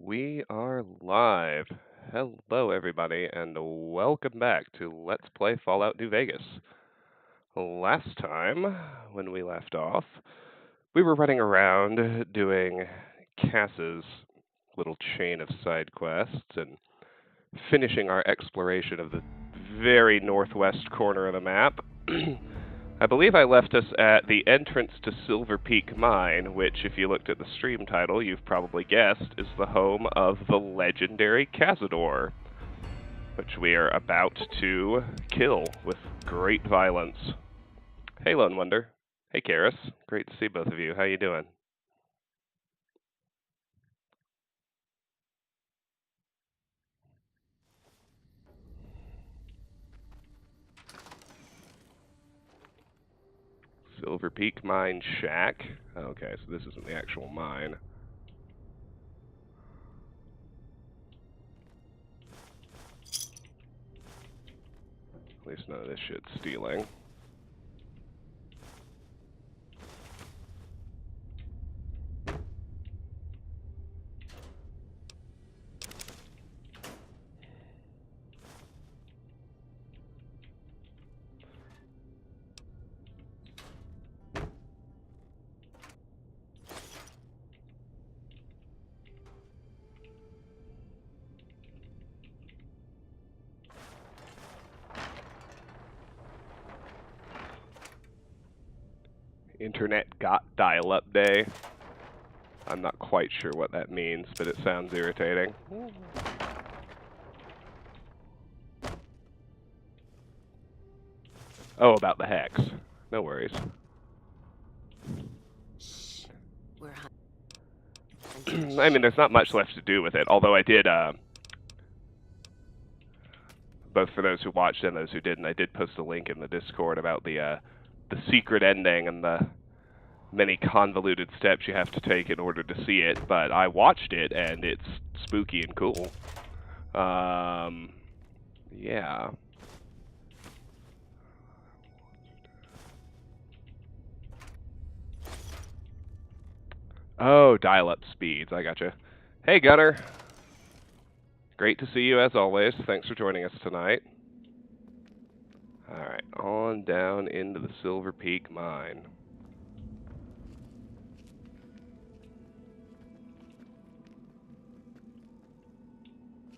We are live. Hello, everybody, and welcome back to Let's Play Fallout New Vegas. Last time, when we left off, we were running around doing Cass's little chain of side quests and finishing our exploration of the very northwest corner of the map. I believe I left us at the entrance to Silver Peak Mine, which, if you looked at the stream title, you've probably guessed, is the home of the legendary Cazador, which we are about to kill with great violence. Hey, Lone Wonder. Hey, Karis. Great to see both of you. How you doing? Silver Peak Mine Shack. Okay, so this isn't the actual mine. At least none of this shit's stealing. Internet got dial-up day. I'm not quite sure what that means, but it sounds irritating. Oh, about the hex. No worries. I mean, there's not much left to do with it, although I did, both for those who watched and those who didn't, I did post a link in the Discord about the secret ending and the many convoluted steps you have to take in order to see it, but I watched it, and it's spooky and cool. Yeah. Oh, dial-up speeds, I gotcha. Hey, Gunner. Great to see you, as always. Thanks for joining us tonight. Alright, on down into the Silver Peak Mine.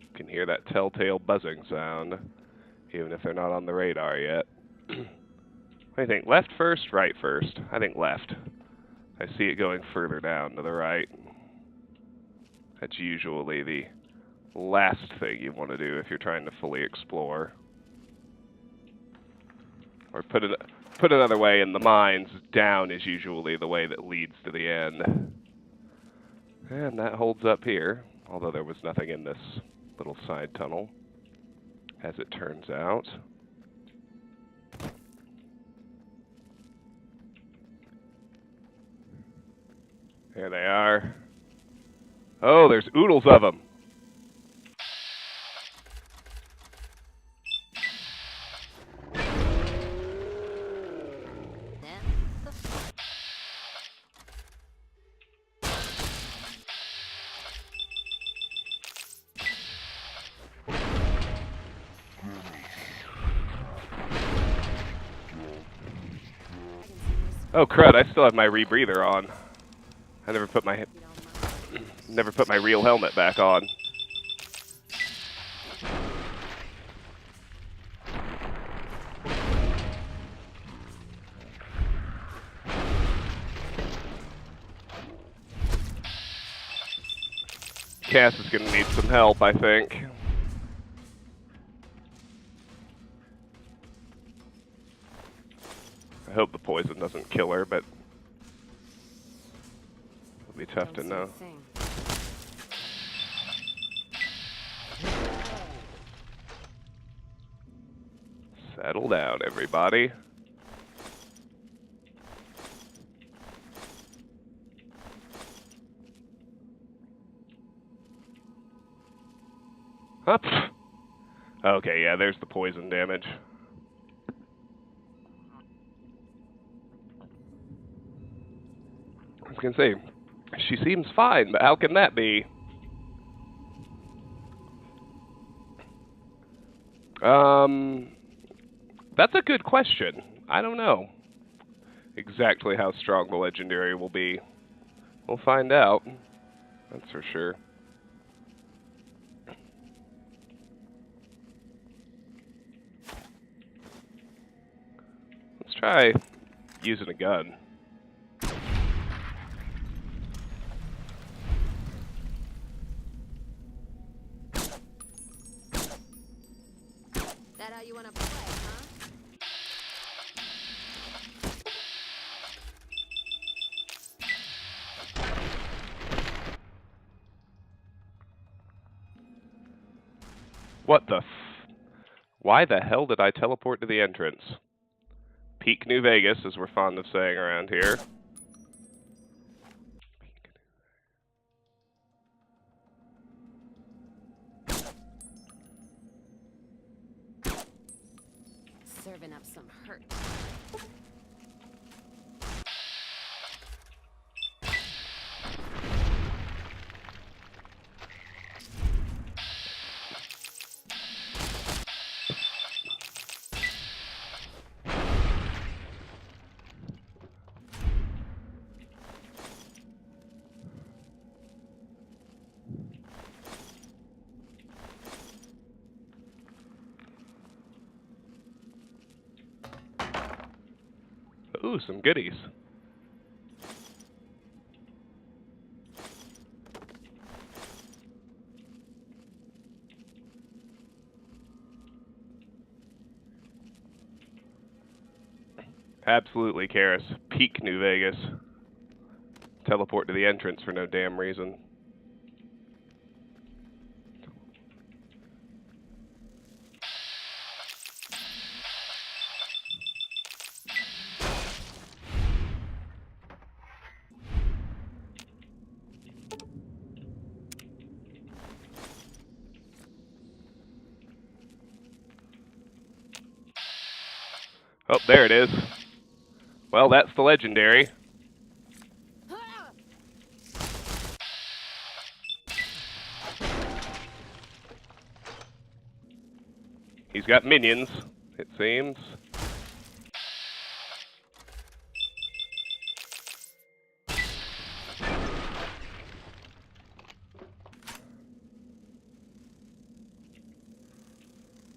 You can hear that telltale buzzing sound, even if they're not on the radar yet. What do you think, left first, right first? I think left. I see it going further down to the right. That's usually the last thing you want to do if you're trying to fully explore. Or put another way, in the mines, down is usually the way that leads to the end. And that holds up here, although there was nothing in this little side tunnel, as it turns out. There they are. Oh, there's oodles of them. Oh crud, I still have my rebreather on. I never put my real helmet back on. Cass is gonna need some help, I think. I hope the poison doesn't kill her, but it'll be tough to know. Settle down, everybody. Up. Okay, yeah, there's the poison damage. I was gonna say, she seems fine, but how can that be? Um, that's a good question. I don't know exactly how strong the legendary will be. We'll find out. That's for sure. Let's try using a gun. That how you want to play, huh? What the Why the hell did I teleport to the entrance? Peak New Vegas, as we're fond of saying around here. Serving up some hurt. Ooh, some goodies. Absolutely, Karis. Peak New Vegas. Teleport to the entrance for no damn reason. Oh, there it is. Well, that's the legendary. He's got minions, it seems.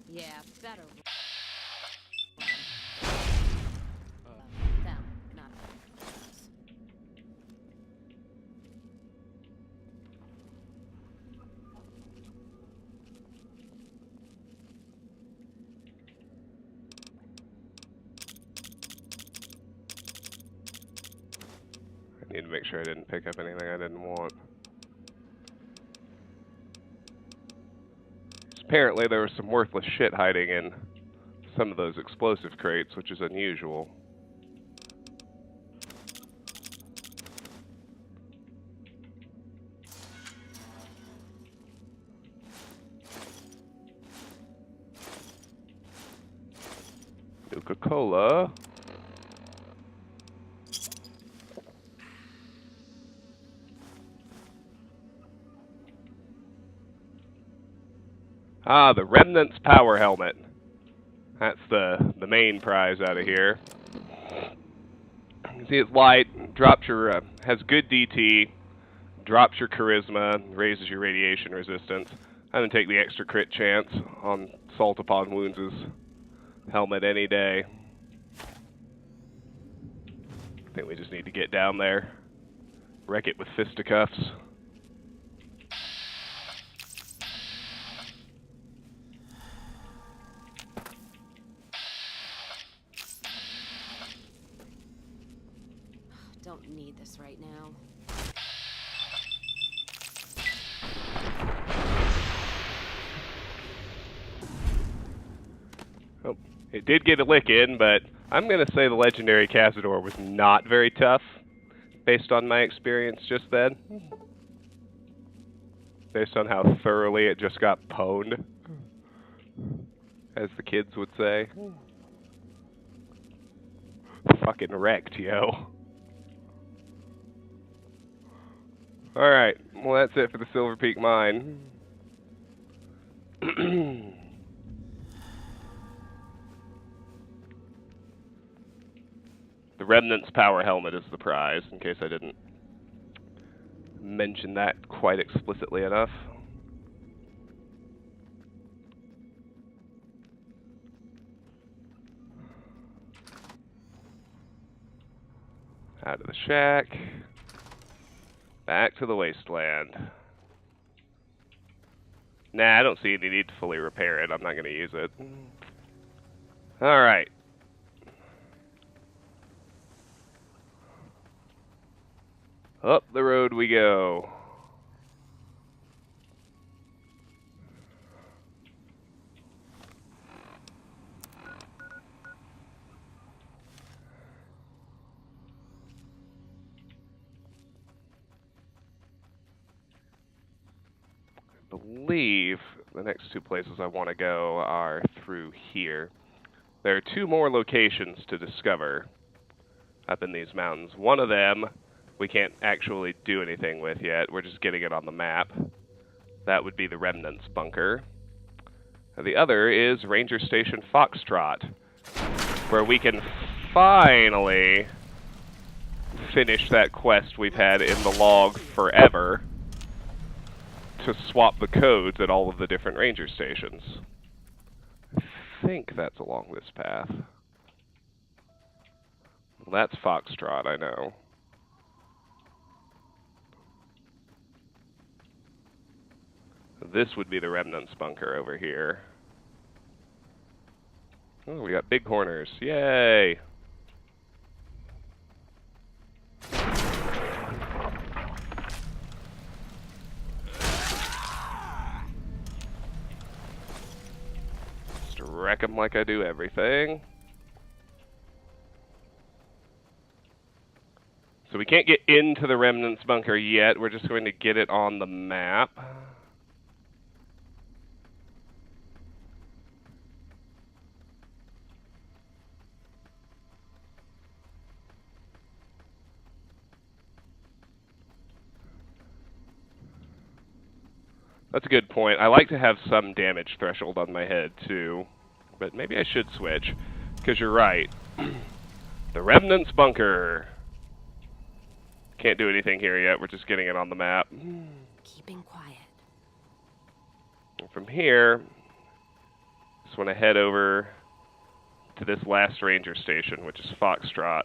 Yeah, better. Them, not us. I need to make sure I didn't pick up anything I didn't want. Apparently there was some worthless shit hiding in some of those explosive crates, which is unusual. Coca-Cola. Ah, the Remnant's Power Helmet. That's the main prize out of here. You see, it's light, drops your has good DT, drops your charisma, raises your radiation resistance. I'm gonna take the extra crit chance on Salt Upon Wounds' helmet any day. I think we just need to get down there, wreck it with fisticuffs. Don't need this right now. Oh, it did get a lick in, but I'm going to say the legendary Cazador was not very tough, based on my experience just then. Based on how thoroughly it just got pwned, as the kids would say. Fucking wrecked, yo. Alright, well that's it for the Silver Peak Mine. The Remnant's power helmet is the prize, in case I didn't mention that quite explicitly enough. Out of the shack. Back to the wasteland. Nah, I don't see any need to fully repair it. I'm not going to use it. Alright. Up the road we go. I believe the next two places I want to go are through here. There are two more locations to discover up in these mountains. One of them we can't actually do anything with yet. We're just getting it on the map. That would be the Remnant's bunker. And the other is Ranger Station Foxtrot, where we can finally finish that quest we've had in the log forever to swap the codes at all of the different ranger stations. I think that's along this path. Well, that's Foxtrot, I know. This would be the Remnant's bunker over here. Oh, we got big corners. Yay! Just wreck them like I do everything. So we can't get into the Remnant's bunker yet. We're just going to get it on the map. That's a good point. I like to have some damage threshold on my head, too. But maybe I should switch, because you're right. The Remnant's bunker. Can't do anything here yet. We're just getting it on the map. Keeping quiet. And from here, just want to head over to this last ranger station, which is Foxtrot.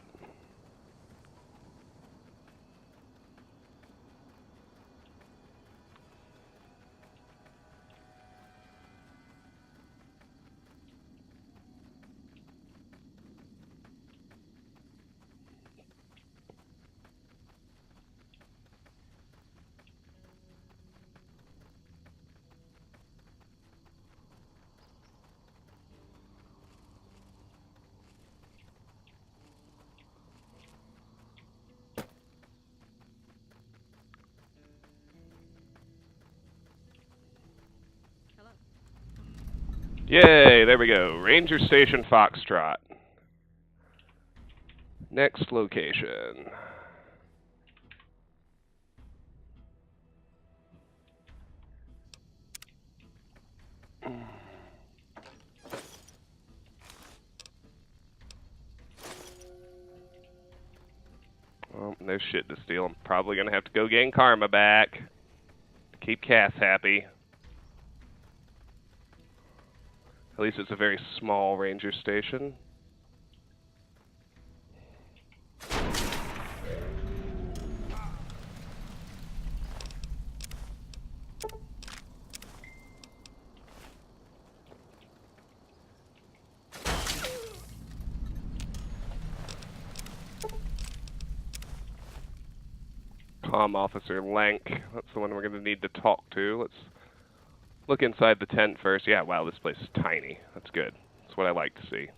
Yay, there we go. Ranger Station Foxtrot. Next location. Well, no shit to steal. I'm probably going to have to go gain karma back. Keep Cass happy. At least it's a very small ranger station. Comm Officer Lank. That's the one we're going to need to talk to. Let's look inside the tent first. Yeah, wow, this place is tiny. That's good. That's what I like to see.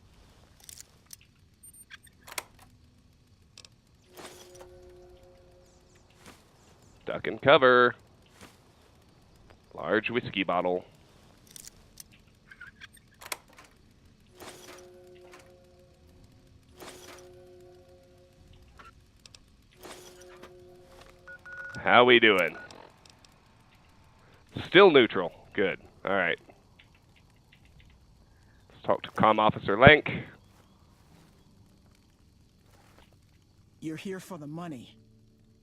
Duck and cover. Large whiskey bottle. How we doing? Still neutral. Good. All right. Let's talk to Comm Officer Lank. You're here for the money.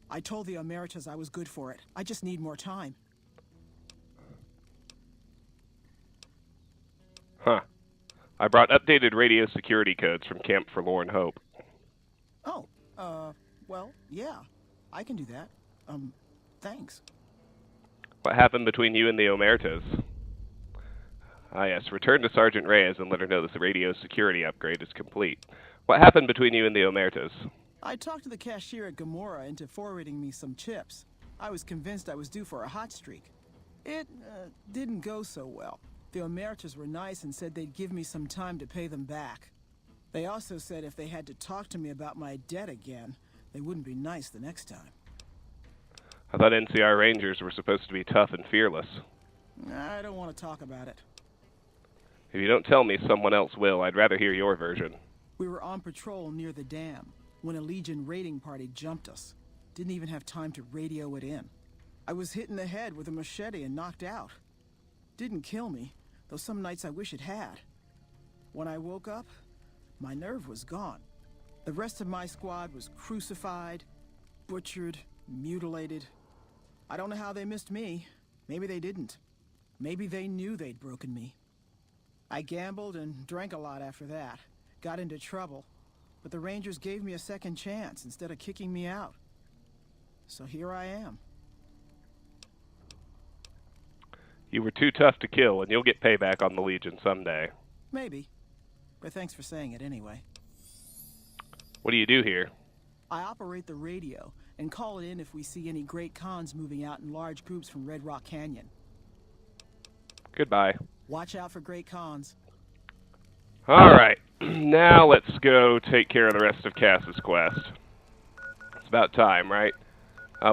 I told the Emeritus I was good for it. I just need more time. Huh. I brought updated radio security codes from Camp Forlorn Hope. Oh, well, yeah. I can do that. Thanks. What happened between you and the Omertas? Ah, yes. Return to Sergeant Reyes and let her know this radio security upgrade is complete. What happened between you and the Omertas? I talked to the cashier at Gamora into forwarding me some chips. I was convinced I was due for a hot streak. It, didn't go so well. The Emeritus were nice and said they'd give me some time to pay them back. They also said if they had to talk to me about my debt again, they wouldn't be nice the next time. I thought NCR Rangers were supposed to be tough and fearless. I don't want to talk about it. If you don't tell me, someone else will. I'd rather hear your version. We were on patrol near the dam when a Legion raiding party jumped us. Didn't even have time to radio it in. I was hit in the head with a machete and knocked out. Didn't kill me, though some nights I wish it had. When I woke up, my nerve was gone. The rest of my squad was crucified, butchered, mutilated. I don't know how they missed me. Maybe they didn't. Maybe they knew they'd broken me. I gambled and drank a lot after that. Got into trouble. But the Rangers gave me a second chance instead of kicking me out. So here I am. You were too tough to kill, and you'll get payback on the Legion someday. Maybe. But thanks for saying it anyway. What do you do here? I operate the radio and call it in if we see any great cons moving out in large groups from Red Rock Canyon. Goodbye. Watch out for great cons. All right. Now let's go take care of the rest of Cass's quest. It's about time, right?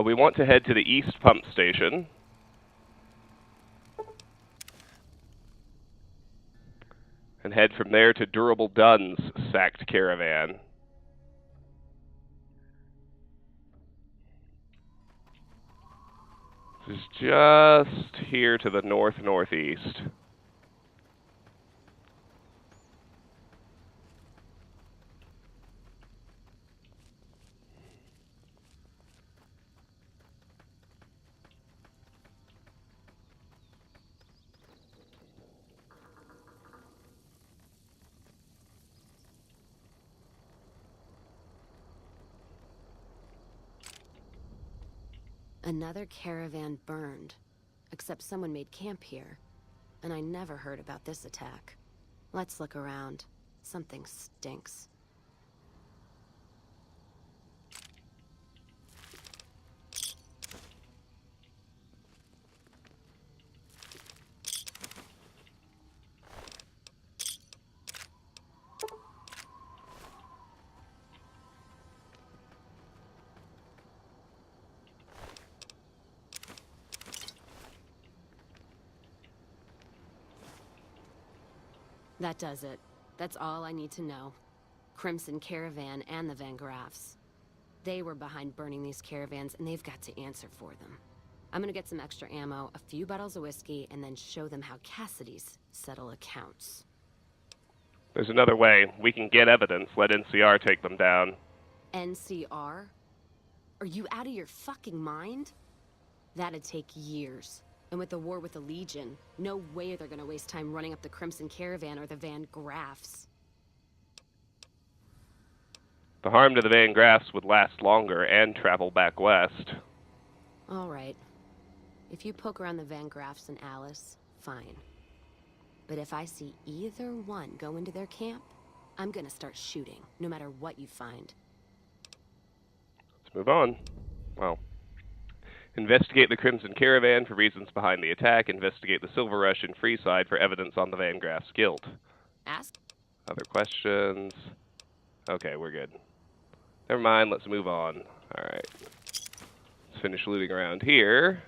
We want to head to the East Pump Station. And head from there to Durable Dunn's sacked caravan. This is just here to the north-northeast. Another caravan burned. Except someone made camp here. And I never heard about this attack. Let's look around. Something stinks. That does it. That's all I need to know. Crimson Caravan and the Van Graffs. They were behind burning these caravans, and they've got to answer for them. I'm gonna get some extra ammo, a few bottles of whiskey, and then show them how Cassidy's settle accounts. There's another way. We can get evidence, let NCR take them down. NCR? Are you out of your fucking mind? That'd take years. And with the war with the Legion, no way they're gonna waste time running up the Crimson Caravan or the Van Graffs. The harm to the Van Graffs would last longer and travel back west. All right. If you poke around the Van Graffs and Alice, fine. But if I see either one go into their camp, I'm gonna start shooting, no matter what you find. Let's move on. Well, investigate the Crimson Caravan for reasons behind the attack. Investigate the Silver Rush and Freeside for evidence on the Van Graff's guilt. Ask? Other questions? Okay, we're good. Never mind, let's move on. Alright. Let's finish looting around here.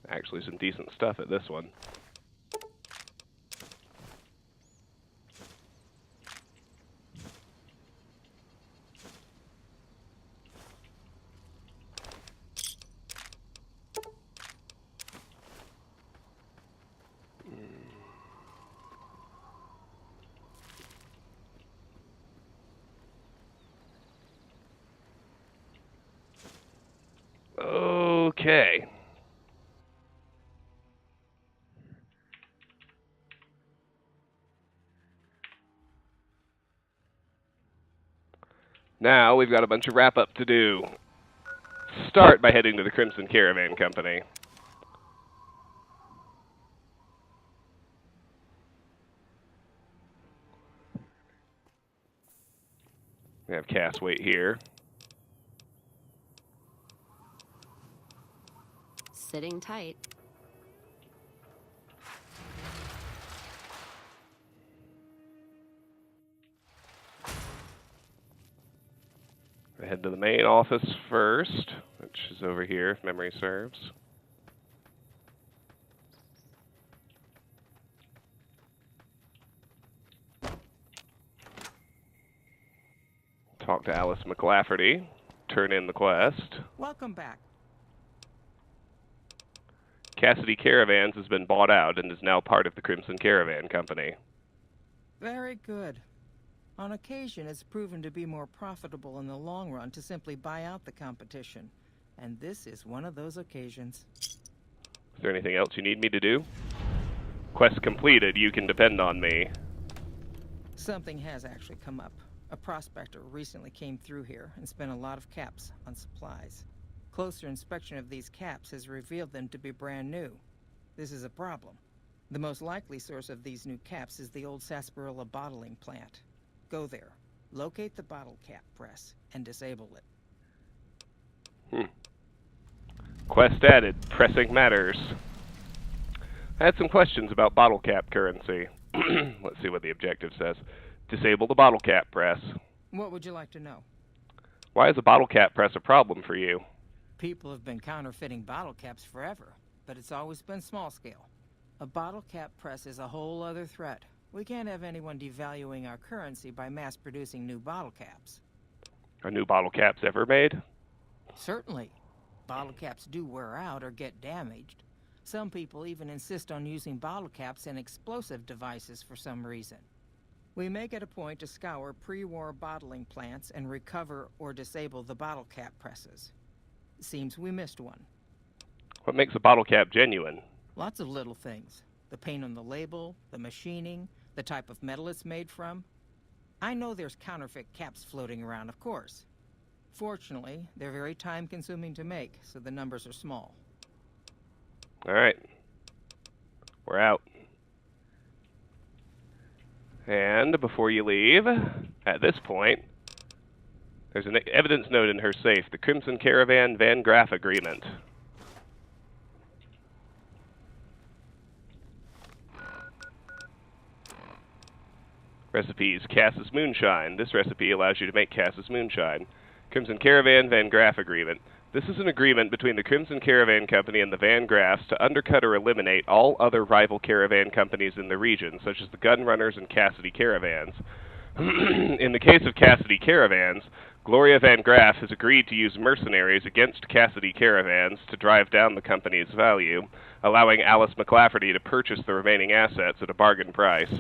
Actually, some decent stuff at this one. Okay. Now we've got a bunch of wrap-up to do. Start by heading to the Crimson Caravan Company. We have Cass wait here. Sitting tight. We head to the main office first, which is over here, if memory serves. Talk to Alice McLafferty. Turn in the quest. Welcome back. Cassidy Caravans has been bought out and is now part of the Crimson Caravan Company. Very good. On occasion, it's proven to be more profitable in the long run to simply buy out the competition. And this is one of those occasions. Is there anything else you need me to do? Quest completed. You can depend on me. Something has actually come up. A prospector recently came through here and spent a lot of caps on supplies. Closer inspection of these caps has revealed them to be brand new. This is a problem. The most likely source of these new caps is the old sarsaparilla bottling plant. Go there, locate the bottle cap press, and disable it. Quest added. Pressing matters. I had some questions about bottle cap currency. Let's see what the objective says. Disable the bottle cap press. What would you like to know? Why is a bottle cap press a problem for you? People have been counterfeiting bottle caps forever, but it's always been small scale. A bottle cap press is a whole other threat. We can't have anyone devaluing our currency by mass-producing new bottle caps. Are new bottle caps ever made? Certainly. Bottle caps do wear out or get damaged. Some people even insist on using bottle caps in explosive devices for some reason. We make it a point to scour pre-war bottling plants and recover or disable the bottle cap presses. Seems we missed one. What makes a bottle cap genuine? Lots of little things. The paint on the label, the machining, the type of metal it's made from. I know there's counterfeit caps floating around, of course. Fortunately, they're very time-consuming to make, so the numbers are small. All right. We're out. And before you leave, at this point, there's an evidence note in her safe, the Crimson Caravan Van Graff Agreement. Recipes, Cass's Moonshine. This recipe allows you to make Cass's Moonshine. Crimson Caravan Van Graff Agreement. This is an agreement between the Crimson Caravan Company and the Van Graffs to undercut or eliminate all other rival caravan companies in the region, such as the Gunrunners and Cassidy Caravans. In the case of Cassidy Caravans, Gloria Van Graff has agreed to use mercenaries against Cassidy Caravans to drive down the company's value, allowing Alice McLafferty to purchase the remaining assets at a bargain price.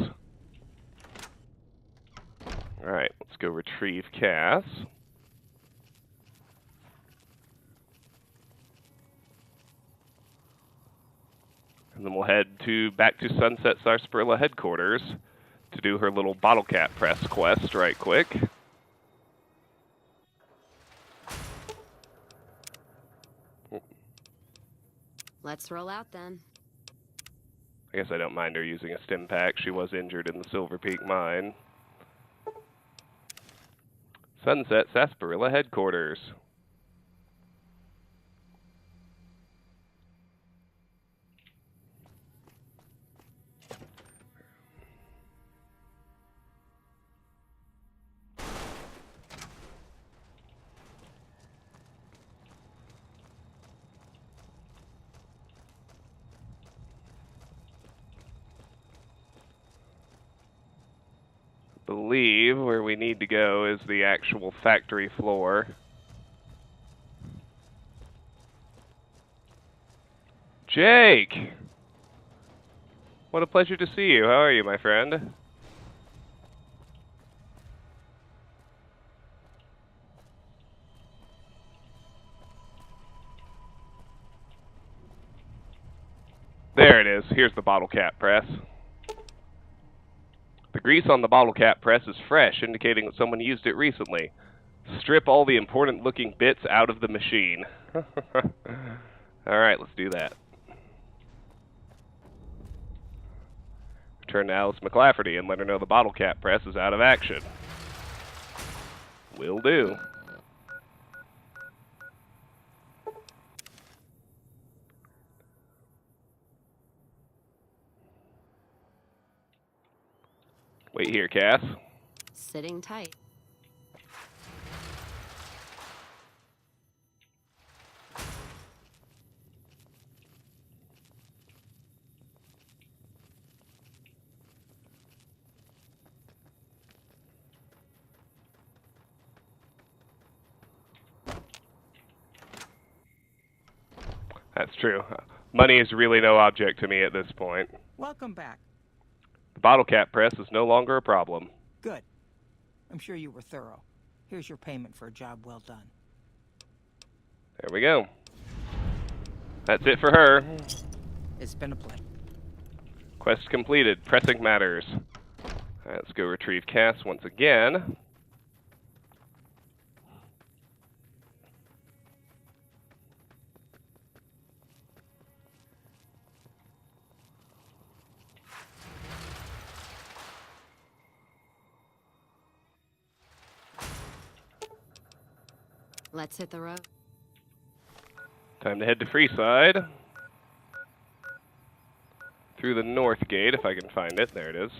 Alright, let's go retrieve Cass. And then we'll head back to Sunset Sarsaparilla headquarters to do her little bottle cap press quest right quick. Let's roll out then. I guess I don't mind her using a stim pack. She was injured in the Silver Peak mine. Sunset Sarsaparilla headquarters. Believe where we need to go is the actual factory floor. Jake! What a pleasure to see you. How are you, my friend? is. Here's the bottle cap press. The grease on the bottle cap press is fresh, indicating that someone used it recently. Strip all the important-looking bits out of the machine. Alright, let's do that. Return to Alice McLafferty and let her know the bottle cap press is out of action. Will do. Wait here, Cass. Sitting tight. That's true. Money is really no object to me at this point. Welcome back. The bottle cap press is no longer a problem. Good. I'm sure you were thorough. Here's your payment for a job well done. There we go. That's it for her. It's been a pleasure. Quest completed. Pressing matters. Alright, let's go retrieve Cass once again. Let's hit the road. Time to head to Freeside. Through the north gate, if I can find it. There it is.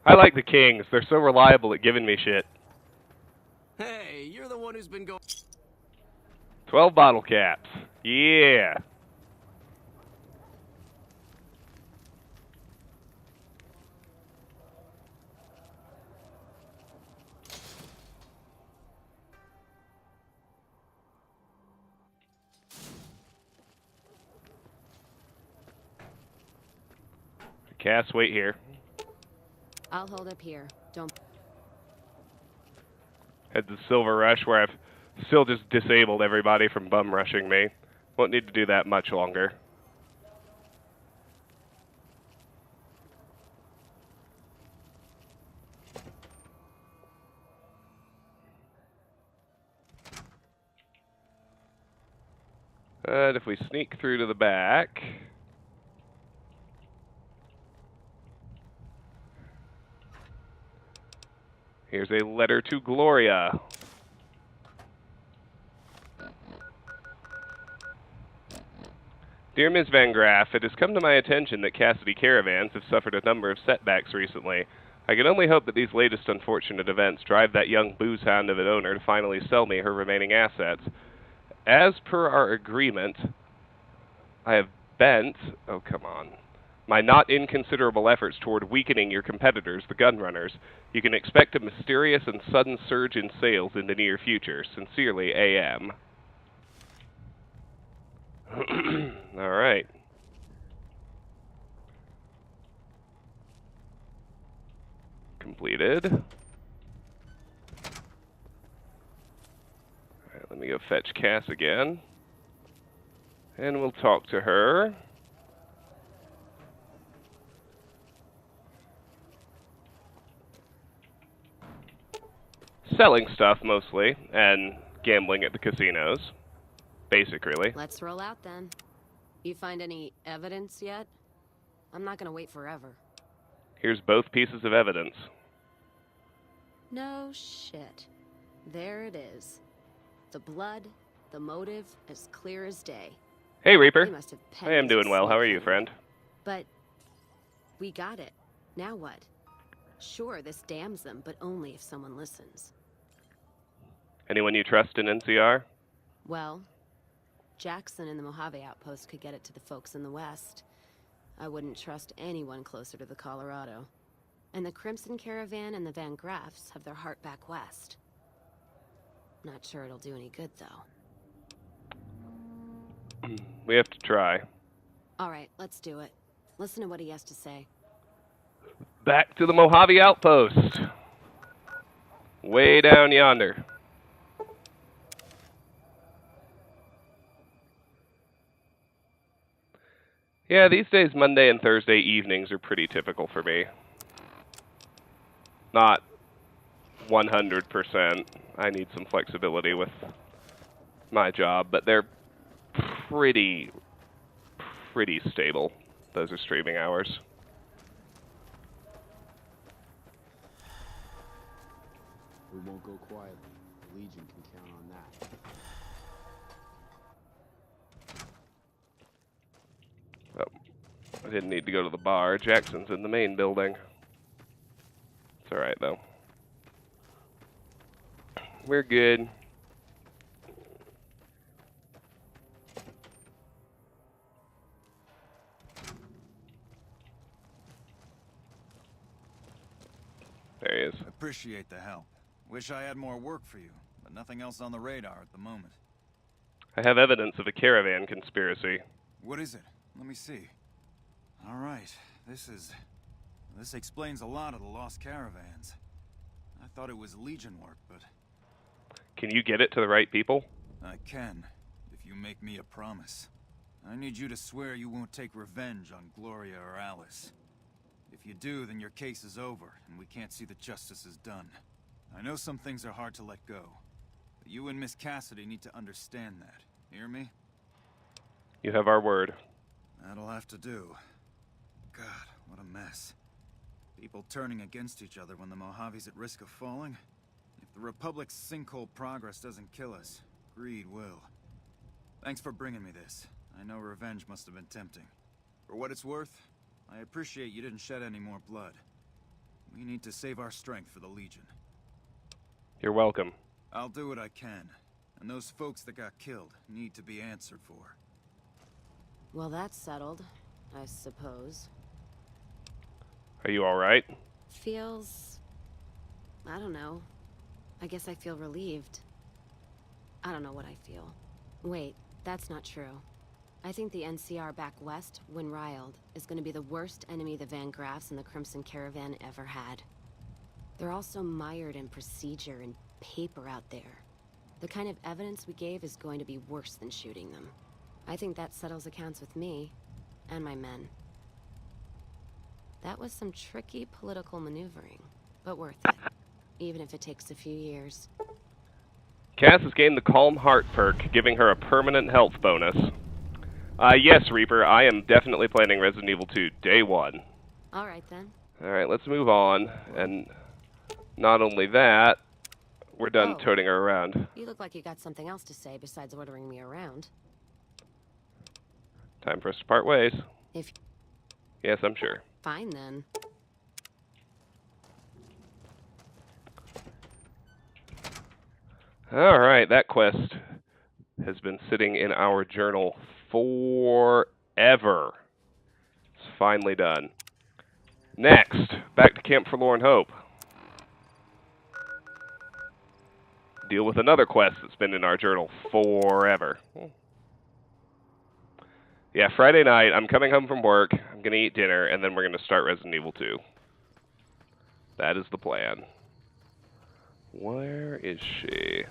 I like the Kings. They're so reliable at giving me shit. Hey, you're the one who's been going. 12 bottle caps. Yeah. Cass, wait here. I'll hold up here. Don't... Head to Silver Rush, where I've still just disabled everybody from bum rushing me. Won't need to do that much longer. And if we sneak through to the back... Here's a letter to Gloria. Dear Ms. Van Graff, it has come to my attention that Cassidy caravans have suffered a number of setbacks recently. I can only hope that these latest unfortunate events drive that young booze hound of an owner to finally sell me her remaining assets. As per our agreement, I have bent... Oh, come on. My not inconsiderable efforts toward weakening your competitors, the gunrunners. You can expect a mysterious and sudden surge in sales in the near future. Sincerely, A.M. All right. Completed. All right, let me go fetch Cass again. And we'll talk to her. Selling stuff, mostly, and gambling at the casinos. Basic, really. Let's roll out, then. You find any evidence yet? I'm not gonna wait forever. Here's both pieces of evidence. No shit. There it is. The blood, the motive, as clear as day. Hey, Reaper. They must have I am pegged doing this well. How are sneak you, in. friend? But we got it. Now what? Sure, this damns them, but only if someone listens. Anyone you trust in NCR? Well, Jackson and the Mojave outpost could get it to the folks in the west. I wouldn't trust anyone closer to the Colorado. And the Crimson Caravan and the Van Graffs have their heart back west. Not sure it'll do any good, though. We have to try. All right, let's do it. Listen to what he has to say. Back to the Mojave Outpost. Way down yonder. Yeah, these days Monday and Thursday evenings are pretty typical for me. Not 100%. I need some flexibility with my job, but they're pretty stable. Those are streaming hours. We won't go quietly. The Legion can count on that. Oh, I didn't need to go to the bar. Jackson's in the main building. It's alright, though. We're good. There he is. Appreciate the help. Wish I had more work for you, but nothing else on the radar at the moment. I have evidence of a caravan conspiracy. What is it? Let me see. All right, this explains a lot of the lost caravans. I thought it was Legion work, but Can you get it to the right people? I can, if you make me a promise. I need you to swear you won't take revenge on Gloria or Alice. If you do, then your case is over, and we can't see that justice is done. I know some things are hard to let go, but you and Miss Cassidy need to understand that. Hear me? You have our word. That'll have to do. God, what a mess. People turning against each other when the Mojave's at risk of falling. If the Republic's sinkhole progress doesn't kill us, greed will. Thanks for bringing me this. I know revenge must have been tempting. For what it's worth, I appreciate you didn't shed any more blood. We need to save our strength for the Legion. You're welcome. I'll do what I can. And those folks that got killed need to be answered for. Well, that's settled, I suppose. Are you alright? Feels... I don't know. I guess I feel relieved. I don't know what I feel. Wait, that's not true. I think the NCR back west, when riled, is going to be the worst enemy the Van Graffs and the Crimson Caravan ever had. They're all so mired in procedure and paper out there. The kind of evidence we gave is going to be worse than shooting them. I think that settles accounts with me, and my men. That was some tricky political maneuvering, but worth it, even if it takes a few years. Cass has gained the Calm Heart perk, giving her a permanent health bonus. Yes, Reaper, I am definitely playing Resident Evil 2 day one. All right, then. Alright, let's move on. And not only that, we're done Oh. toting her around. You look like you got something else to say besides ordering me around. Time for us to part ways. If... Yes, I'm sure. Fine, then. Alright, that quest has been sitting in our journal forever. It's finally done. Next, back to Camp Forlorn Hope. Deal with another quest that's been in our journal forever. Yeah, Friday night, I'm coming home from work, I'm going to eat dinner, and then we're going to start Resident Evil 2. That is the plan. Where is she?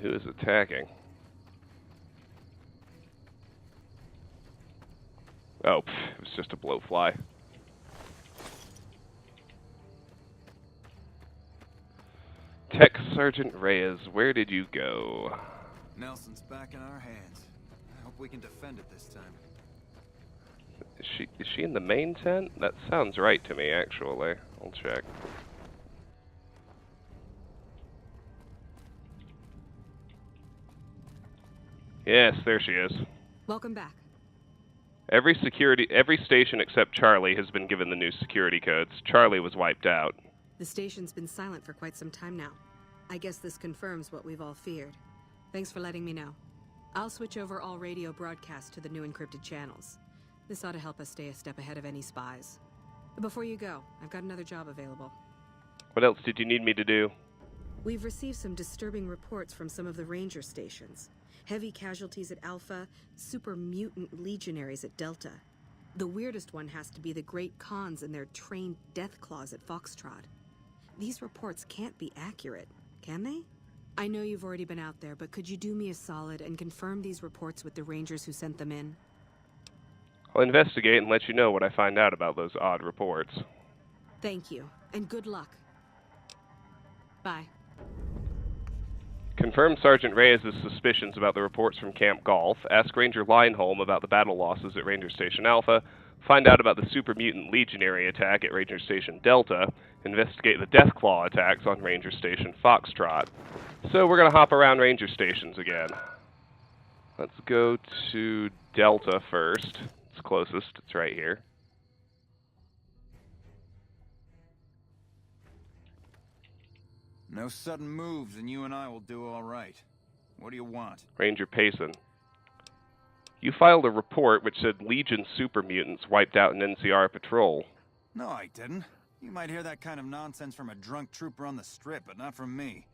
Who is attacking? Oh, it was just a blowfly. Tech Sergeant Reyes, where did you go? Nelson's back in our hands. I hope we can defend it this time. Is she in the main tent? That sounds right to me, actually. I'll check. Yes, there she is. Welcome back. Every station except Charlie has been given the new security codes. Charlie was wiped out. The station's been silent for quite some time now. I guess this confirms what we've all feared. Thanks for letting me know. I'll switch over all radio broadcasts to the new encrypted channels. This ought to help us stay a step ahead of any spies. Before you go, I've got another job available. What else did you need me to do? We've received some disturbing reports from some of the ranger stations. Heavy casualties at Alpha, super mutant legionaries at Delta. The weirdest one has to be the Great Khans and their trained death claws at Foxtrot. These reports can't be accurate, can they? I know you've already been out there, but could you do me a solid and confirm these reports with the rangers who sent them in? I'll investigate and let you know what I find out about those odd reports. Thank you, and good luck. Bye. Confirm Sergeant Reyes' suspicions about the reports from Camp Golf, ask Ranger Lineholm about the battle losses at Ranger Station Alpha, find out about the super mutant legionary attack at Ranger Station Delta, investigate the Deathclaw attacks on Ranger Station Foxtrot. So we're going to hop around Ranger Stations again. Let's go to Delta first. It's closest. It's right here. No sudden moves and you and I will do all right. What do you want? Ranger Payson. You filed a report which said Legion super mutants wiped out an NCR patrol. No, I didn't. You might hear that kind of nonsense from a drunk trooper on the strip, but not from me.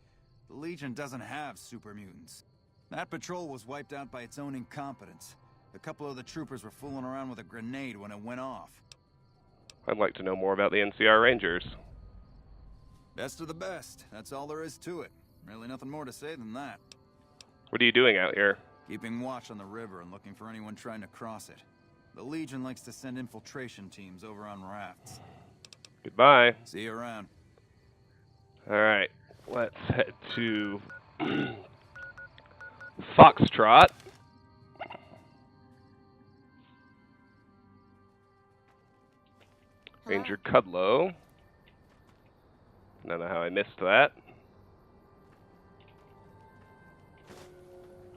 The Legion doesn't have super mutants. That patrol was wiped out by its own incompetence. A couple of the troopers were fooling around with a grenade when it went off. I'd like to know more about the NCR Rangers. Best of the best. That's all there is to it. Really nothing more to say than that. What are you doing out here? Keeping watch on the river and looking for anyone trying to cross it. The Legion likes to send infiltration teams over on rafts. Goodbye. See you around. Alright, let's head to Foxtrot. Ranger Cudlow. I don't know how I missed that.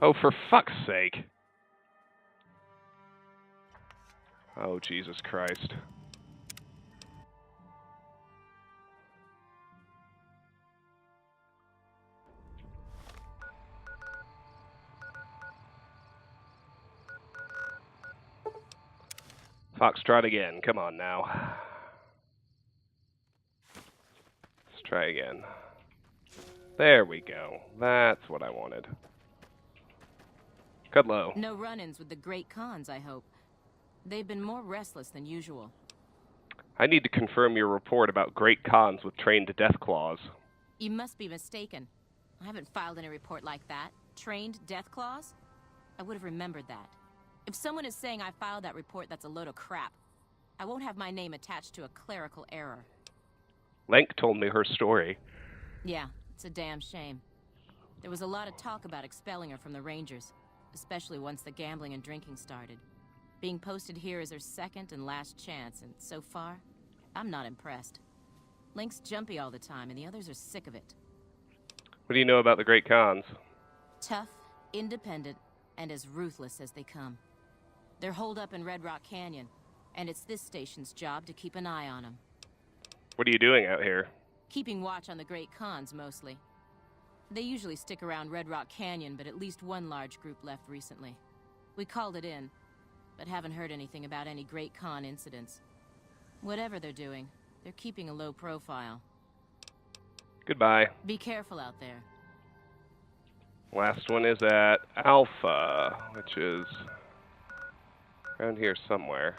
Oh, for fuck's sake. Oh, Jesus Christ. Foxtrot again. Come on now. Let's try again. There we go. That's what I wanted. Cudlow. No run-ins with the Great Khans, I hope. They've been more restless than usual. I need to confirm your report about Great Khans with trained death claws. You must be mistaken. I haven't filed any report like that. Trained death claws? I would have remembered that. If someone is saying I filed that report, that's a load of crap. I won't have my name attached to a clerical error. Lenk told me her story. Yeah, it's a damn shame. There was a lot of talk about expelling her from the Rangers, especially once the gambling and drinking started. Being posted here is her second and last chance, and so far, I'm not impressed. Link's jumpy all the time, and the others are sick of it. What do you know about the Great Khans? Tough, independent, and as ruthless as they come. They're holed up in Red Rock Canyon, and it's this station's job to keep an eye on them. What are you doing out here? Keeping watch on the Great Khans, mostly. They usually stick around Red Rock Canyon, but at least one large group left recently. We called it in, but haven't heard anything about any Great Khan incidents. Whatever they're doing, they're keeping a low profile. Goodbye. Be careful out there. Last one is at Alpha, which is around here somewhere.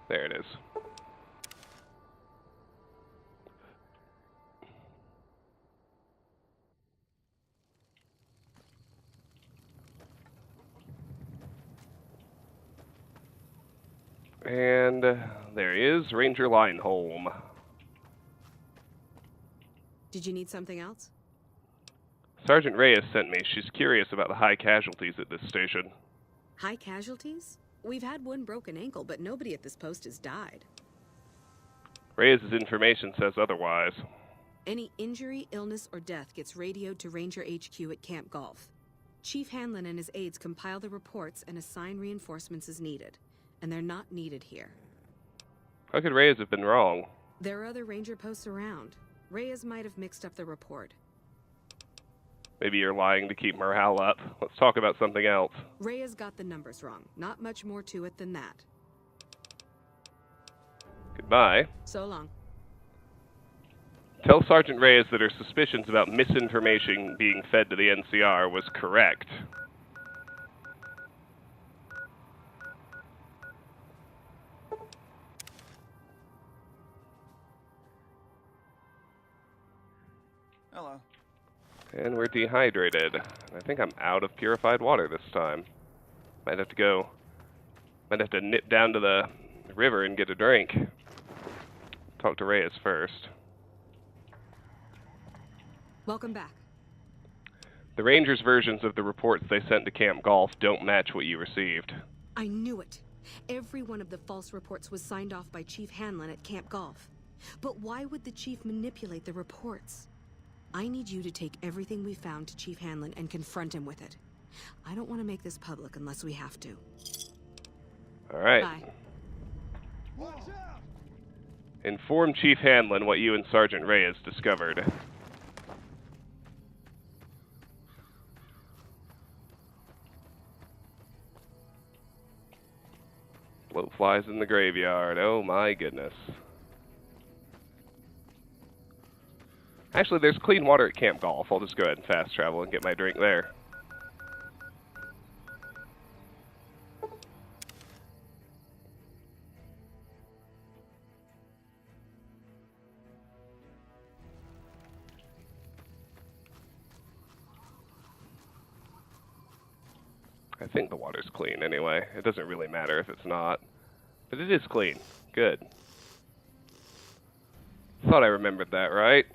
There it is. And there he is, Ranger Lineholm. Did you need something else? Sergeant Reyes sent me. She's curious about the high casualties at this station. High casualties? We've had one broken ankle, but nobody at this post has died. Reyes' information says otherwise. Any injury, illness, or death gets radioed to Ranger HQ at Camp Golf. Chief Hanlon and his aides compile the reports and assign reinforcements as needed. And they're not needed here. How could Reyes have been wrong? There are other Ranger posts around. Reyes might have mixed up the report. Maybe you're lying to keep morale up. Let's talk about something else. Reyes got the numbers wrong. Not much more to it than that. Goodbye. So long. Tell Sergeant Reyes that her suspicions about misinformation being fed to the NCR was correct. Hello. And we're dehydrated. I think I'm out of purified water this time. Might have to nip down to the river and get a drink. Talk to Reyes first. Welcome back. The Rangers' versions of the reports they sent to Camp Golf don't match what you received. I knew it. Every one of the false reports was signed off by Chief Hanlon at Camp Golf. But why would the Chief manipulate the reports? I need you to take everything we found to Chief Hanlon and confront him with it. I don't want to make this public unless we have to. All right. Bye. Watch out! Inform Chief Hanlon what you and Sergeant Reyes discovered. Blowflies in the graveyard. Oh my goodness. Actually, there's clean water at Camp Golf. I'll just go ahead and fast travel and get my drink there. I think the water's clean anyway. It doesn't really matter if it's not. But it is clean. Good. Thought I remembered that, right?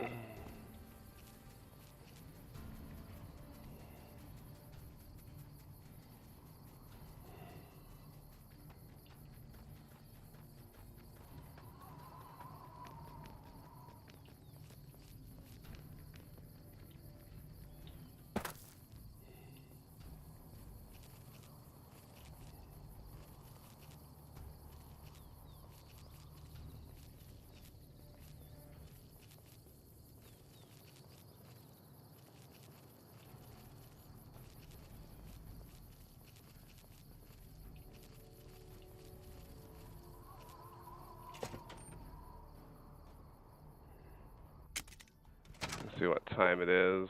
Let's see what time it is.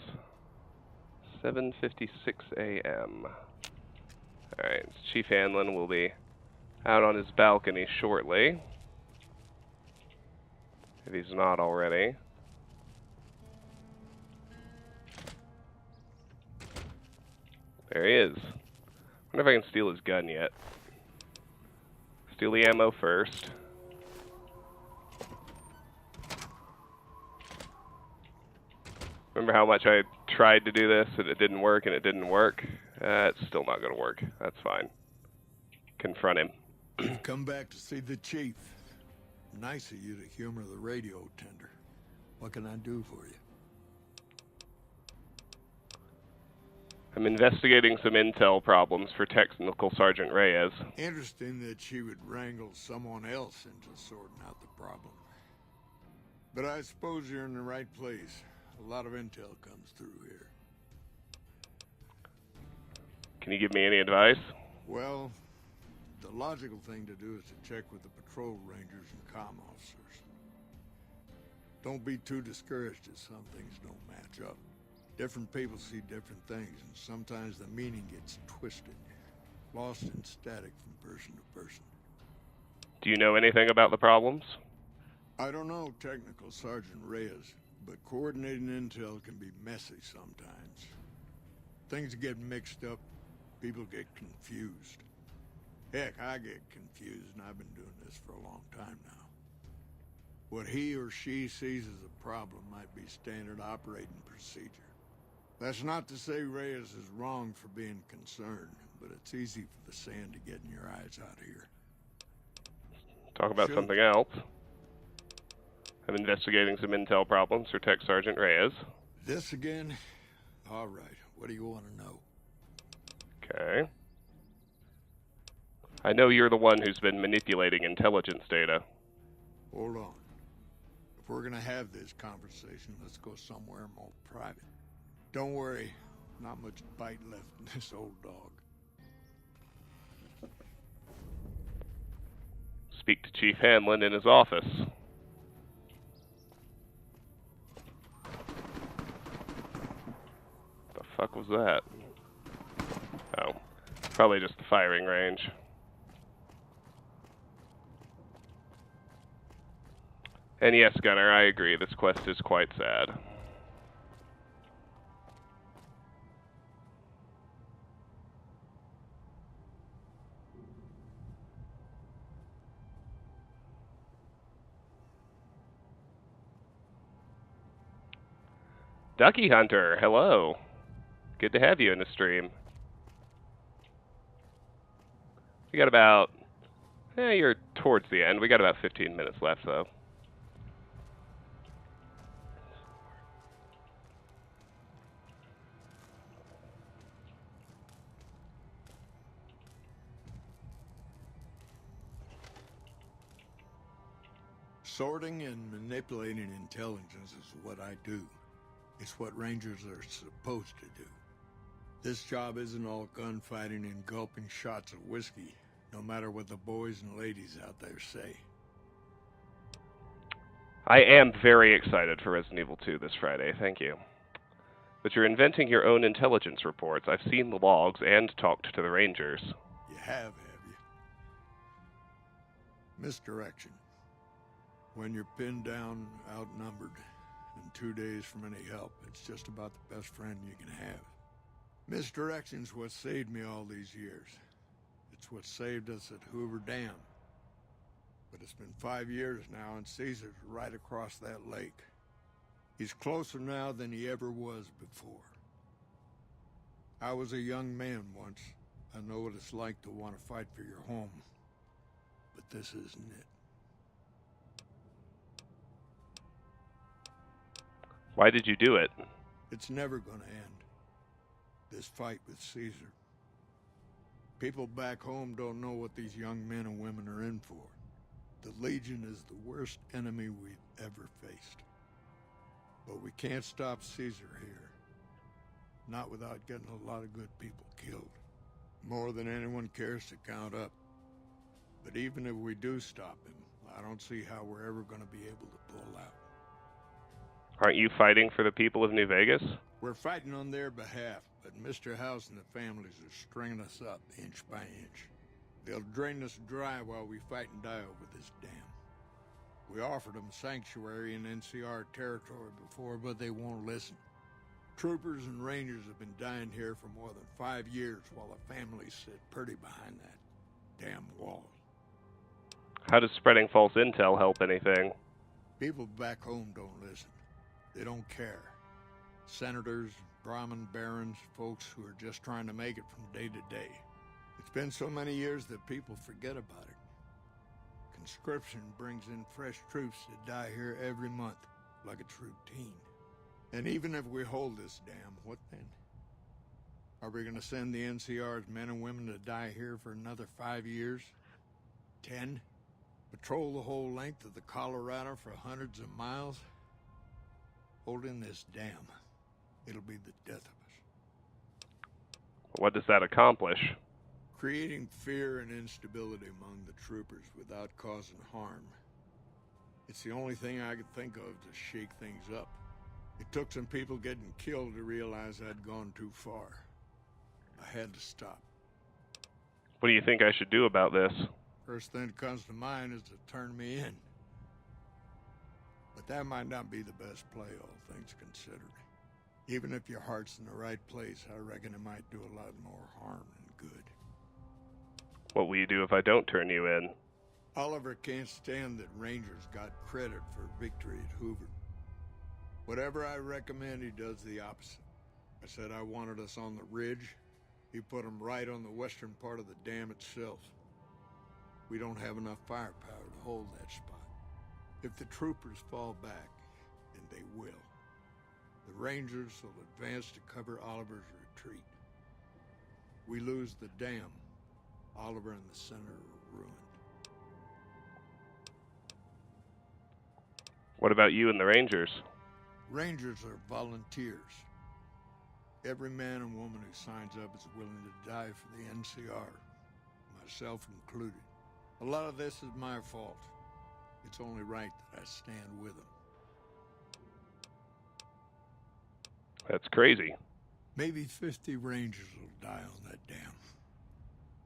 7:56 a.m. Alright, Chief Hanlon will be out on his balcony shortly. If he's not already. There he is. Wonder if I can steal his gun yet. Steal the ammo first. Remember how much I tried to do this and it didn't work and it didn't work? It's still not going to work. That's fine. Confront him. You've come back to see the chief. Nice of you to humor the radio tender. What can I do for you? I'm investigating some intel problems for Technical Sergeant Reyes. Interesting that she would wrangle someone else into sorting out the problem. But I suppose you're in the right place. A lot of intel comes through here. Can you give me any advice? Well, the logical thing to do is to check with the patrol rangers and comm officers. Don't be too discouraged if some things don't match up. Different people see different things, and sometimes the meaning gets twisted, lost in static from person to person. Do you know anything about the problems? I don't know, Technical Sergeant Reyes, but coordinating intel can be messy sometimes. Things get mixed up, people get confused. Heck, I get confused, and I've been doing this for a long time now. What he or she sees as a problem might be standard operating procedure. That's not to say Reyes is wrong for being concerned, but it's easy for the sand to get in your eyes out here. Talk about something else. I'm investigating some intel problems for Tech Sergeant Reyes. This again? All right, what do you want to know? Okay. I know you're the one who's been manipulating intelligence data. Hold on. If we're gonna have this conversation, let's go somewhere more private. Don't worry, not much bite left in this old dog. Speak to Chief Hanlon in his office. The fuck was that? Oh, probably just the firing range. And yes, Gunnar, I agree, this quest is quite sad. Ducky Hunter, hello. Good to have you in the stream. We got about... you're towards the end. We got about 15 minutes left, though. Sorting and manipulating intelligence is what I do. It's what Rangers are supposed to do. This job isn't all gunfighting and gulping shots of whiskey, no matter what the boys and ladies out there say. I am very excited for Resident Evil 2 this Friday, thank you. But you're inventing your own intelligence reports. I've seen the logs and talked to the Rangers. You have you? Misdirection. When you're pinned down, outnumbered, and 2 days from any help, it's just about the best friend you can have. Misdirection's what saved me all these years. It's what saved us at Hoover Dam. But it's been 5 years now, and Caesar's right across that lake. He's closer now than he ever was before. I was a young man once. I know what it's like to want to fight for your home. But this isn't it. Why did you do it? It's never gonna end. This fight with Caesar. People back home don't know what these young men and women are in for. The Legion is the worst enemy we've ever faced. But we can't stop Caesar here. Not without getting a lot of good people killed. More than anyone cares to count up. But even if we do stop him, I don't see how we're ever gonna be able to pull out. Aren't you fighting for the people of New Vegas? We're fighting on their behalf, but Mr. House and the families are stringing us up inch by inch. They'll drain us dry while we fight and die over this dam. We offered them sanctuary in NCR territory before, but they won't listen. Troopers and Rangers have been dying here for more than 5 years while the families sit pretty behind that damn wall. How does spreading false intel help anything? People back home don't listen. They don't care. Senators, Brahmin barons, folks who are just trying to make it from day to day. It's been so many years that people forget about it. Conscription brings in fresh troops that die here every month, like it's routine. And even if we hold this dam, what then? Are we gonna send the NCR's men and women to die here for another 5 years? 10? Patrol the whole length of the Colorado for hundreds of miles? Holding this dam, it'll be the death of us. What does that accomplish? Creating fear and instability among the troopers without causing harm. It's the only thing I could think of to shake things up. It took some people getting killed to realize I'd gone too far. I had to stop. What do you think I should do about this? First thing that comes to mind is to turn me in. But that might not be the best play, all things considered. Even if your heart's in the right place, I reckon it might do a lot more harm than good. What will you do if I don't turn you in? Oliver can't stand that Rangers got credit for victory at Hoover. Whatever I recommend, he does the opposite. I said I wanted us on the ridge. He put them right on the western part of the dam itself. We don't have enough firepower to hold that spot. If the troopers fall back, and they will, the Rangers will advance to cover Oliver's retreat. We lose the dam, Oliver and the center are ruined. What about you and the Rangers? Rangers are volunteers. Every man and woman who signs up is willing to die for the NCR, myself included. A lot of this is my fault. It's only right that I stand with them. That's crazy. Maybe 50 Rangers will die on that dam.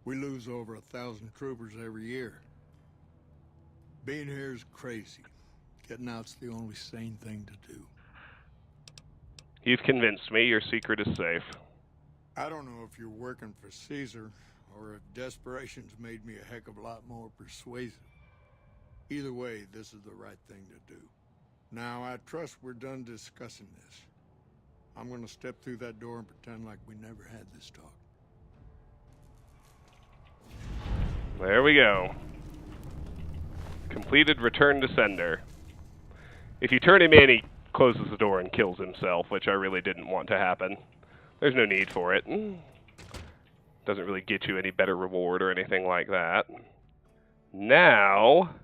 We lose over 1,000 troopers every year. Being here is crazy. Getting out's the only sane thing to do. You've convinced me your secret is safe. I don't know if you're working for Caesar, or if desperation's made me a heck of a lot more persuasive. Either way, this is the right thing to do. Now, I trust we're done discussing this. I'm gonna step through that door and pretend like we never had this talk. There we go. Completed return to sender. If you turn him in, he closes the door and kills himself, which I really didn't want to happen. There's no need for it. Doesn't really get you any better reward or anything like that. Now,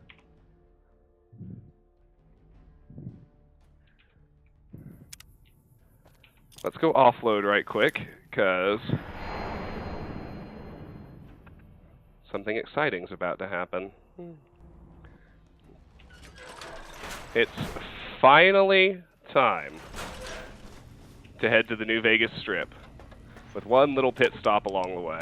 let's go offload right quick, because something exciting's about to happen. It's finally time to head to the New Vegas Strip, with one little pit stop along the way.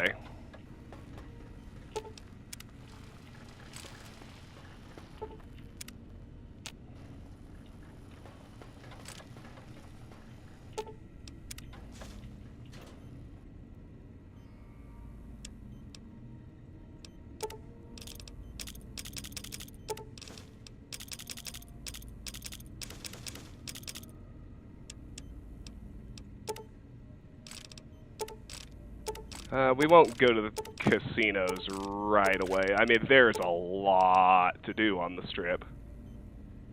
We won't go to the casinos right away. I mean, there's a lot to do on the Strip.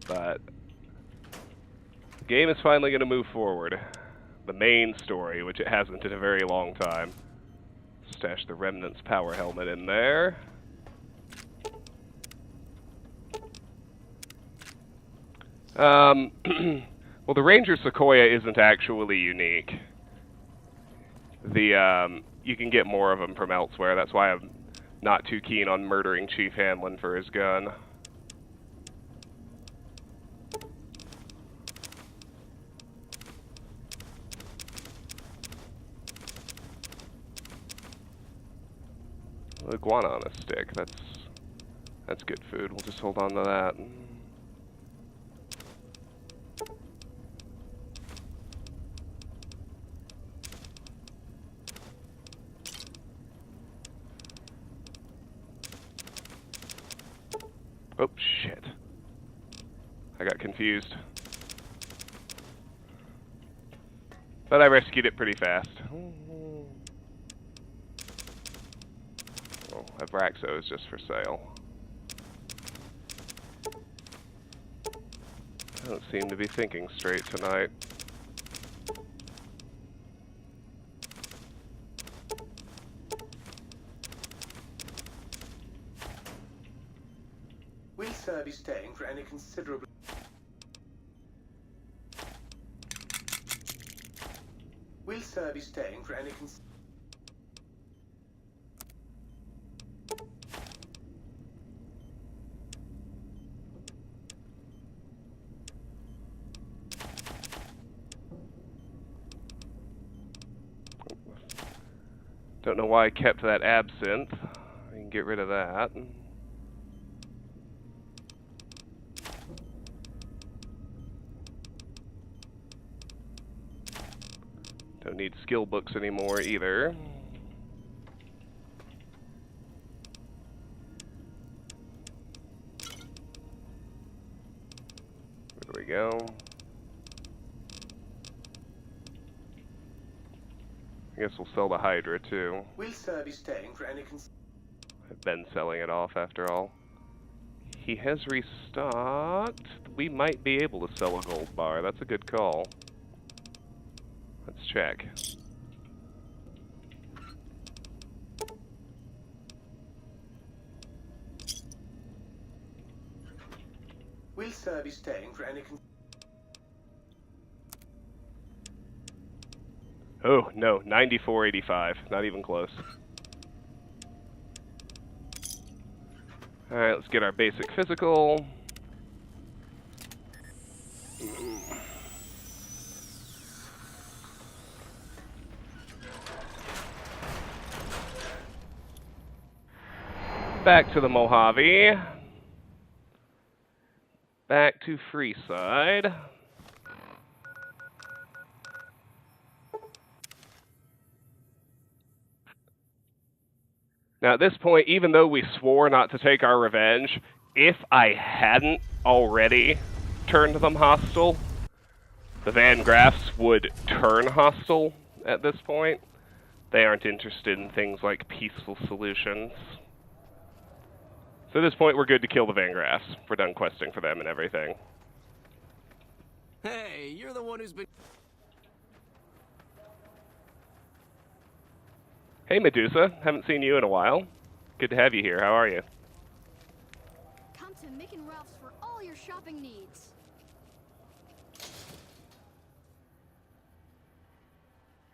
But the game is finally going to move forward. The main story, which it hasn't in a very long time. Stash the Remnant's power helmet in there. Well, the Ranger Sequoia isn't actually unique. You can get more of them from elsewhere. That's why I'm not too keen on murdering Chief Hanlon for his gun. Iguana on a stick. That's good food. We'll just hold on to that. Oh, shit. I got confused. But I rescued it pretty fast. Oh, Abraxo is just for sale. I don't seem to be thinking straight tonight. Will sir be staying for any considerable... Will sir be staying for any Don't know why I kept that absinthe. I can get rid of that. Don't need skill books anymore either. There we go. I guess we'll sell the Hydra too. Will sir be staying for any I've been selling it off after all. He has restocked. We might be able to sell a gold bar. That's a good call. Let's check. Will sir be staying for any Oh, no, 9485. Not even close. Alright, let's get our basic physical. Back to the Mojave. Back to Freeside. Now, at this point, even though we swore not to take our revenge, if I hadn't already turned them hostile, the Van Graffs would turn hostile at this point. They aren't interested in things like peaceful solutions. So at this point, we're good to kill the Van Graffs. We're done questing for them and everything. Hey, you're the one who's been... Hey, Medusa. Haven't seen you in a while. Good to have you here. How are you? Come to Mick and Ralph's for all your shopping needs.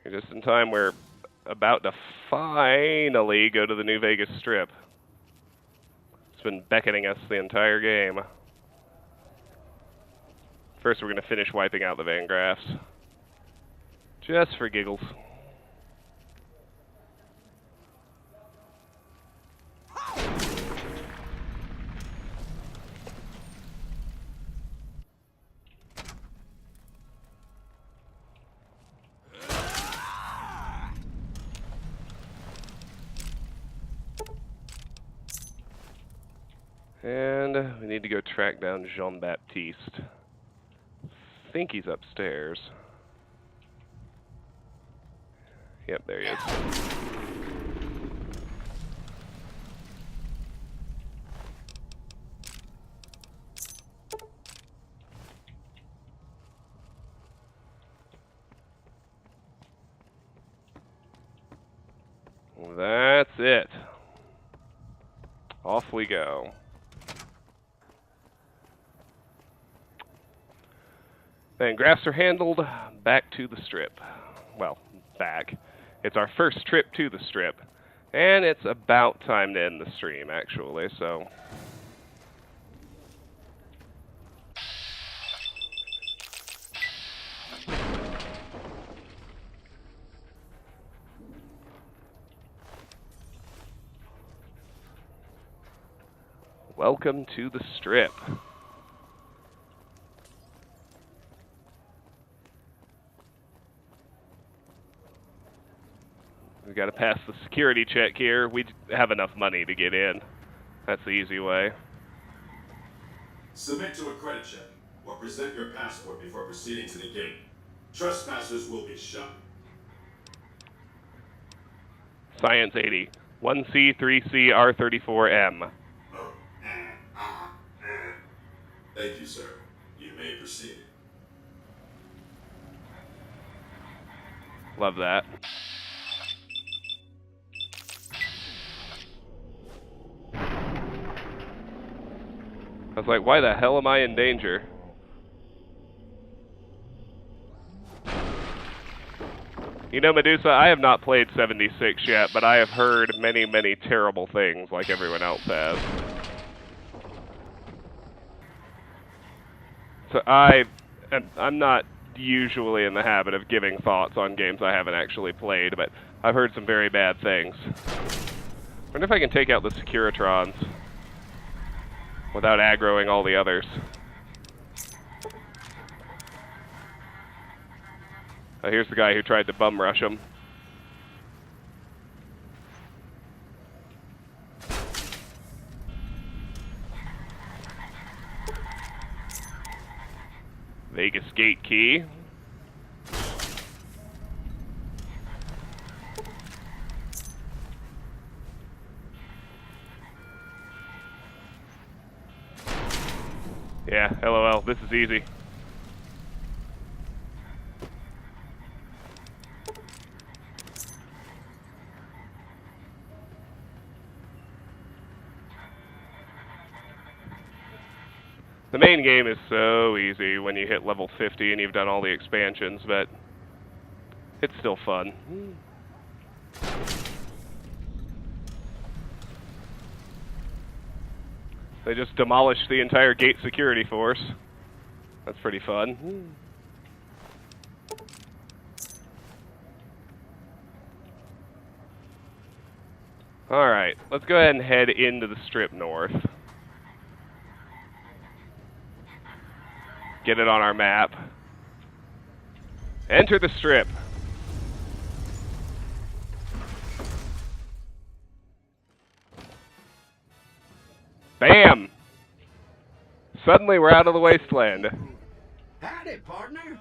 You're just in time. We're about to finally go to the New Vegas Strip. It's been beckoning us the entire game. First, we're going to finish wiping out the Van Graffs. Just for giggles. And we need to go track down Jean-Baptiste. I think he's upstairs. Yep, there he is. That's it. Off we go. Van Graffs are handled. Back to the Strip. Well, back. It's our first trip to the Strip. And it's about time to end the stream, actually, so... Welcome to the Strip. We've got to pass the security check here. We have enough money to get in. That's the easy way. Submit to a credit check or present your passport before proceeding to the gate. Trespassers will be shot. Science 80. 1C, 3C, R34M. Thank you, sir. You may proceed. Love that. I was like, why the hell am I in danger? You know, Medusa, I have not played 76 yet, but I have heard many, many terrible things like everyone else has. So I'm not usually in the habit of giving thoughts on games I haven't actually played, but I've heard some very bad things. Wonder if I can take out the Securitrons without aggroing all the others. Oh, here's the guy who tried to bum rush him. Vegas gate key. Yeah, LOL, this is easy. The main game is so easy when you hit level 50 and you've done all the expansions, but It's still fun. They just demolished the entire gate security force. That's pretty fun. Alright, let's go ahead and head into the Strip North. Get it on our map. Enter the Strip. Bam! Suddenly we're out of the wasteland. Howdy, partner.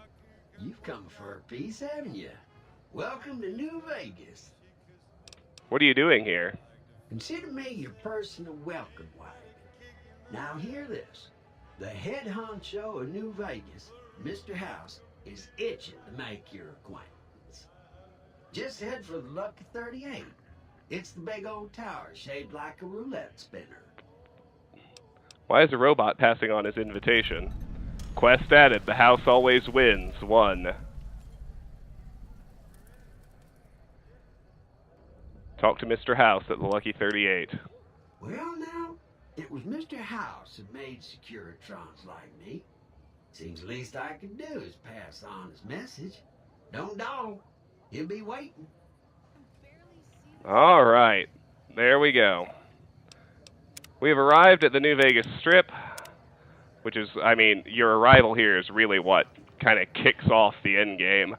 You've come for a piece, haven't you? Welcome to New Vegas. What are you doing here? Consider me your personal welcome wagon. Now hear this. The head honcho of New Vegas, Mr. House, is itching to make your acquaintance. Just head for the Lucky 38. It's the big old tower shaped like a roulette spinner. Why is a robot passing on his invitation? Quest added, the house always wins. 1. Talk to Mr. House at the Lucky 38. Well, now, it was Mr. House who made Securitrons like me. Seems the least I could do is pass on his message. Don't dawdle. He'll be waiting. All right. There we go. We have arrived at the New Vegas Strip, which is, I mean, your arrival here is really what kind of kicks off the end game.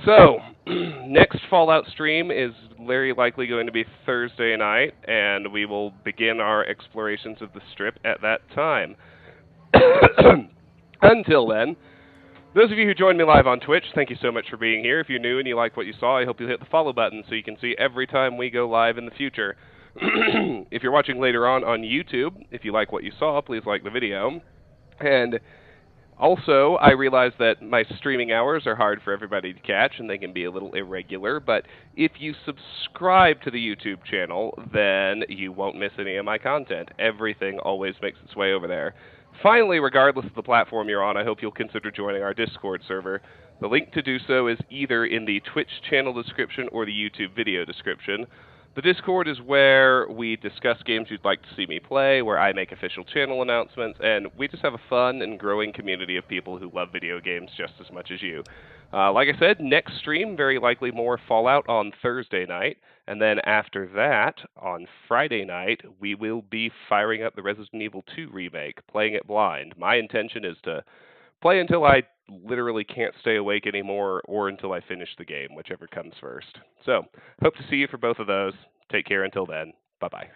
So, next Fallout stream is very likely going to be Thursday night, and we will begin our explorations of the Strip at that time. Until then, those of you who joined me live on Twitch, thank you so much for being here. If you're new and you like what you saw, I hope you'll hit the follow button so you can see every time we go live in the future. If you're watching later on YouTube, if you like what you saw, please like the video. And also, I realize that my streaming hours are hard for everybody to catch, and they can be a little irregular, but if you subscribe to the YouTube channel, then you won't miss any of my content. Everything always makes its way over there. Finally, regardless of the platform you're on, I hope you'll consider joining our Discord server. The link to do so is either in the Twitch channel description or the YouTube video description. The Discord is where we discuss games you'd like to see me play, where I make official channel announcements, and we just have a fun and growing community of people who love video games just as much as you. Like I said, next stream, very likely more Fallout on Thursday night, and then after that, on Friday night, we will be firing up the Resident Evil 2 remake, playing it blind. My intention is to play until I literally can't stay awake anymore or until I finish the game, whichever comes first. So, hope to see you for both of those. Take care until then. Bye-bye.